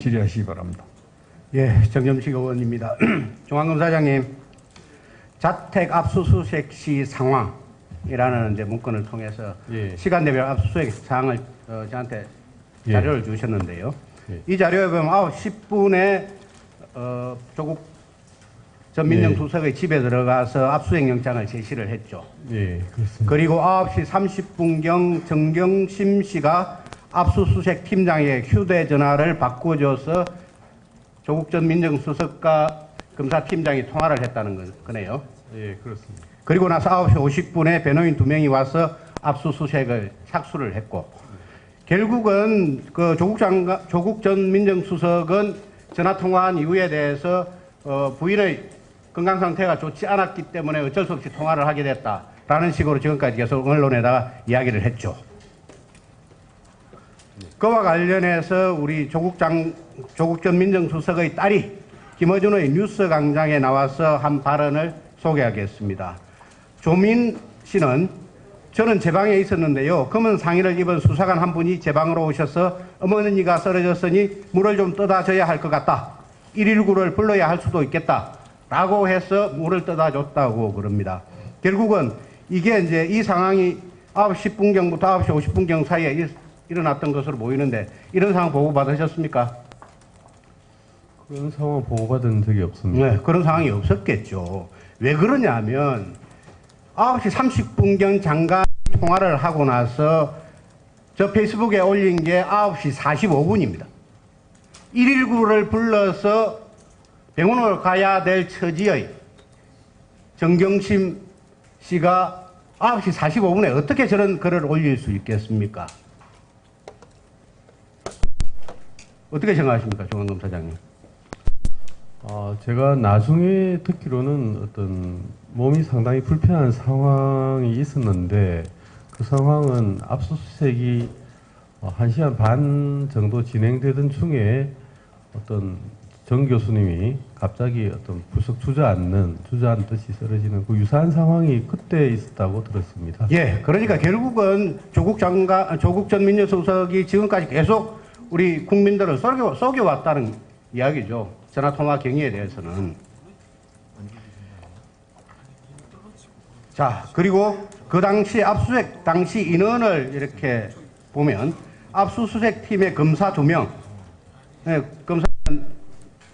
질의하시기 바랍니다. 예, 정점식 의원입니다. 중앙검사장님, 자택 압수수색 시 상황이라는 이제 문건을 통해서 시간대별 압수수색 사항을 저한테 자료를 주셨는데요. 이 자료에 보면 9시 10분에 조국 전 민정수석의 집에 들어가서 압수수색 영장을 제시를 했죠. 예, 그렇습니다. 그리고 9시 30분경 정경심 씨가 압수수색 팀장에게 휴대전화를 바꿔줘서 조국 전 민정수석과 검사팀장이 통화를 했다는 거네요. 예, 그렇습니다. 그리고 나서 9시 50분에 변호인 2명이 와서 압수수색을 착수를 했고, 결국은 그 조국 전 민정수석은 전화통화한 이유에 대해서 부인의 건강 상태가 좋지 않았기 때문에 어쩔 수 없이 통화를 하게 됐다라는 식으로 지금까지 계속 언론에다가 이야기를 했죠. 그와 관련해서 우리 조국 전 민정수석의 딸이 김어준의 뉴스 광장에 나와서 한 발언을 소개하겠습니다. 조민 씨는 저는 제 방에 있었는데요. 검은 상의를 입은 수사관 한 분이 제 방으로 오셔서 어머니가 쓰러졌으니 물을 좀 떠다 줘야 할 것 같다. 119를 불러야 할 수도 있겠다. 라고 해서 물을 떠다 줬다고 그럽니다. 결국은 이게 이제 이 상황이 9시 10분경부터 9시 50분경 사이에 일어났던 것으로 보이는데, 이런 상황 보고 받으셨습니까? 그런 상황 보고받은 적이 없습니다. 네, 그런 상황이 없었겠죠. 왜 그러냐면 9시 30분경 장관 통화를 하고 나서 저 페이스북에 올린 게 9시 45분입니다. 119를 불러서 병원을 가야 될 처지의 정경심 씨가 9시 45분에 어떻게 저런 글을 올릴 수 있겠습니까? 어떻게 생각하십니까, 중앙검사장님? 제가 나중에 듣기로는 어떤 몸이 상당히 불편한 상황이 있었는데, 그 상황은 압수수색이 1시간 반 정도 진행되던 중에 어떤 정 교수님이 갑자기 어떤 불쑥 주저앉듯이 쓰러지는 그 유사한 상황이 그때 있었다고 들었습니다. 예, 그러니까 결국은 조국 전 민정수석이 지금까지 계속 우리 국민들을 속여왔다는 이야기죠. 전화통화 경위에 대해서는. 자, 그리고 그 당시 압수수색 당시 인원을 이렇게 보면 압수수색 팀의 검사 2명,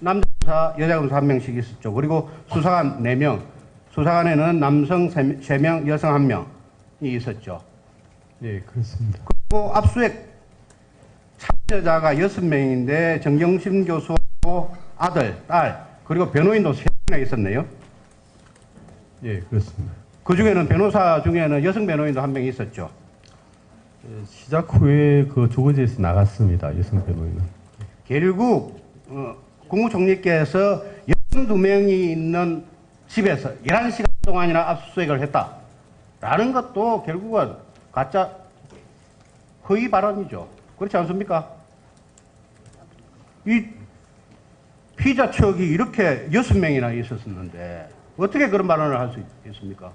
남자 검사, 여자 검사 1명씩 있었죠. 그리고 수사관 4명, 수사관에는 남성 3명, 여성 1명이 있었죠. 예, 그렇습니다. 그리고 압수수색 참여자가 6명인데 정경심 교수하고 아들, 딸, 그리고 변호인도 3명이나 있었네요. 예, 그렇습니다. 그 중에는 변호사 중에는 여성 변호인도 1명 있었죠. 시작 후에 그 조거지에서 나갔습니다. 여성 변호인은. 결국 국무총리께서 여성 2명이 있는 집에서 11시간 동안이나 압수수색을 했다라는 것도 결국은 가짜 허위 발언이죠. 그렇지 않습니까? 이 피자척이 이렇게 6명이나 있었는데 어떻게 그런 발언을 할 수 있습니까?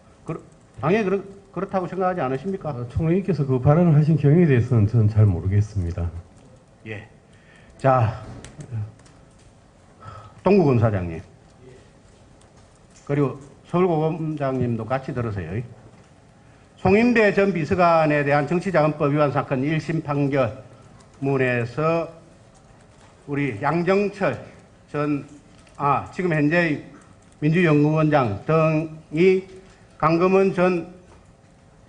당연히 그렇다고 생각하지 않으십니까? 총리님께서 그 발언을 하신 경위에 대해서는 저는 잘 모르겠습니다. 예. 자, 동구검사장님, 그리고 서울고검장님도 같이 들으세요. 송인배 전 비서관에 대한 정치자금법 위반 사건 1심 판결문에서 우리 양정철 지금 현재의 민주연구원장 등이 강금원 전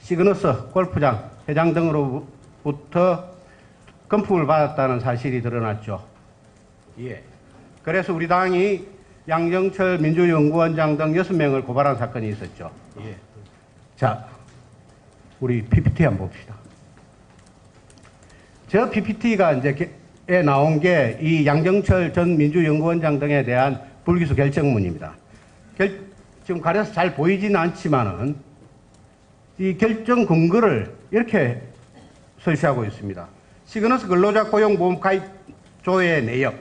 시그너스 골프장 회장 등으로부터 금품을 받았다는 사실이 드러났죠. 예. 그래서 우리 당이 양정철 민주연구원장 등 6명을 고발한 사건이 있었죠. 예. 자, 우리 PPT 한번 봅시다. 저 PPT가 에 나온 게 이 양정철 전 민주연구원장 등에 대한 불기소 결정문입니다. 지금 가려서 잘 보이지는 않지만은 이 결정 근거를 이렇게 설치하고 있습니다. 시그너스 근로자 고용보험 가입조회 내역,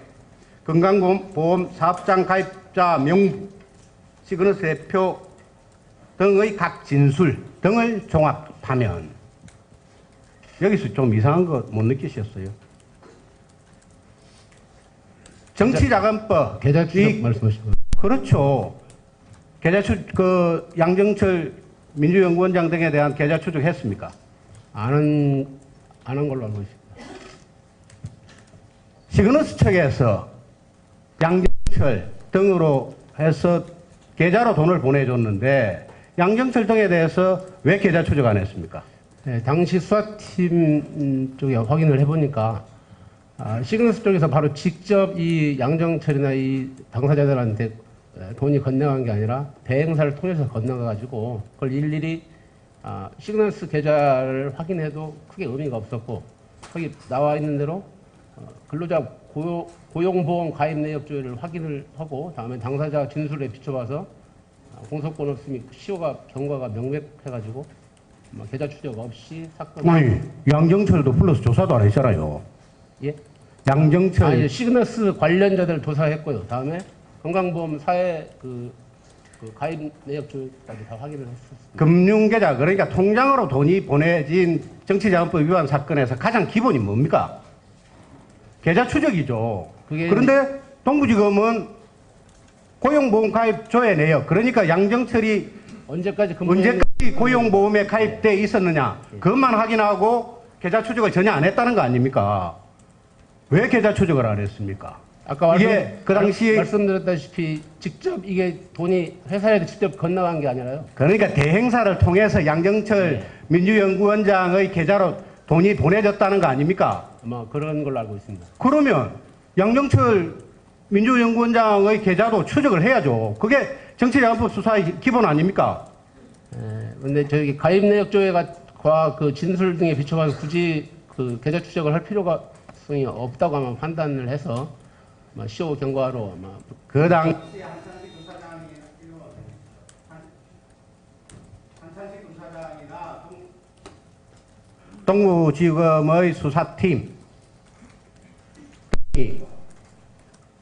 건강보험 사업장 가입자 명부, 시그너스 대표 등의 각 진술 등을 종합하면, 여기서 좀 이상한 거 못 느끼셨어요? 정치자금법 계좌 추적 이 말씀하시고 그렇죠. 양정철 민주연구원장 등에 대한 계좌 추적했습니까? 안 한 걸로 알고 있습니다. 시그너스 측에서 양정철 등으로 해서 계좌로 돈을 보내줬는데 양정철 등에 대해서 왜 계좌 추적 안 했습니까? 네, 당시 수사팀 쪽에 확인을 해보니까 시그너스 쪽에서 바로 직접 이 양정철이나 이 당사자들한테 돈이 건너간 게 아니라 대행사를 통해서 건너가가지고 그걸 일일이 시그너스 계좌를 확인해도 크게 의미가 없었고 거기 나와 있는 대로 근로자 고용보험 가입 내역 조회를 확인을 하고 다음에 당사자 진술에 비춰봐서 공소권 없음이 시효가 경과가 명백해가지고 계좌 추적 없이 사건 아니 양정철도 불러서 조사도 안 했잖아요. 예? 양정철 이제 시그너스 관련자들 조사했고요. 다음에 건강보험 사회 그 가입 내역 조회까지 다 확인을 했었습니다. 금융계좌 그러니까 통장으로 돈이 보내진 정치자금법 위반 사건에서 가장 기본이 뭡니까? 계좌 추적이죠. 그런데 동부지검은 고용보험 가입 조회 내역 그러니까 양정철이 언제까지 고용보험에 가입돼 있었느냐 그것만 확인하고 계좌 추적을 전혀 안 했다는 거 아닙니까? 왜 계좌 추적을 안 했습니까? 아까 이게 그 당시에 말씀드렸다시피 직접 이게 돈이 회사에 직접 건너간 게 아니라요. 그러니까 대행사를 통해서 양정철 네. 민주연구원장의 계좌로 돈이 보내졌다는 거 아닙니까? 아마 그런 걸로 알고 있습니다. 그러면 양정철 민주연구원장의 계좌도 추적을 해야죠. 그게 정치자금법 수사의 기본 아닙니까? 근데 저기 가입 내역 조회가 그 진술 등에 비춰봐서 굳이 그 계좌 추적을 할 필요성이 없다고 아마 판단을 해서 아마 시효 경과로 아마 그 당시 한찬식 부사장이나 동부지검의 수사팀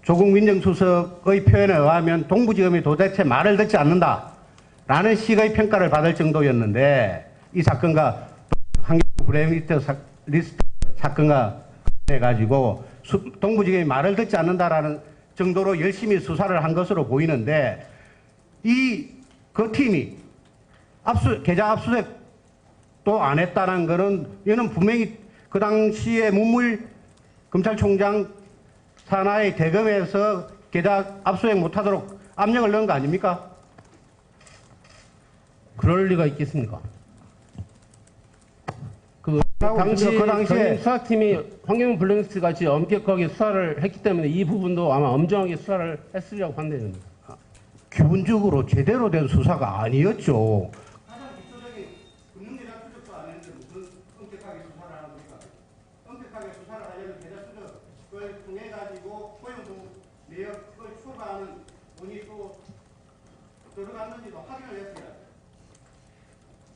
조국 민정수석의 표현에 의하면 동부지검이 도대체 말을 듣지 않는다라는 식의 평가를 받을 정도였는데 이 사건과 환경부 브레이리스트 사건과 해가지고 동부지검이 말을 듣지 않는다라는 정도로 열심히 수사를 한 것으로 보이는데 그 팀이 계좌 압수수색도 안 했다는 거는 얘는 분명히 그 당시에 문물 검찰총장 산하의 대검에서 계좌 압수수색 못하도록 압력을 넣은 거 아닙니까? 그럴 리가 있겠습니까? 당시 전임 수사팀이 환경부 블랙리스트 같이 엄격하게 수사를 했기 때문에 이 부분도 아마 엄정하게 수사를 했으리라고 판단됩니다. 기본적으로 제대로 된 수사가 아니었죠. 가장 기초적인 금융계좌 추적도 안 했는데 무슨 엄격하게 수사를 하는 겁니까? 엄격하게 수사를 하려면 계좌 추적을 통해 가지고 고용보험 내역을 초과하는 돈이 또 들어갔는지도 확인을 했어야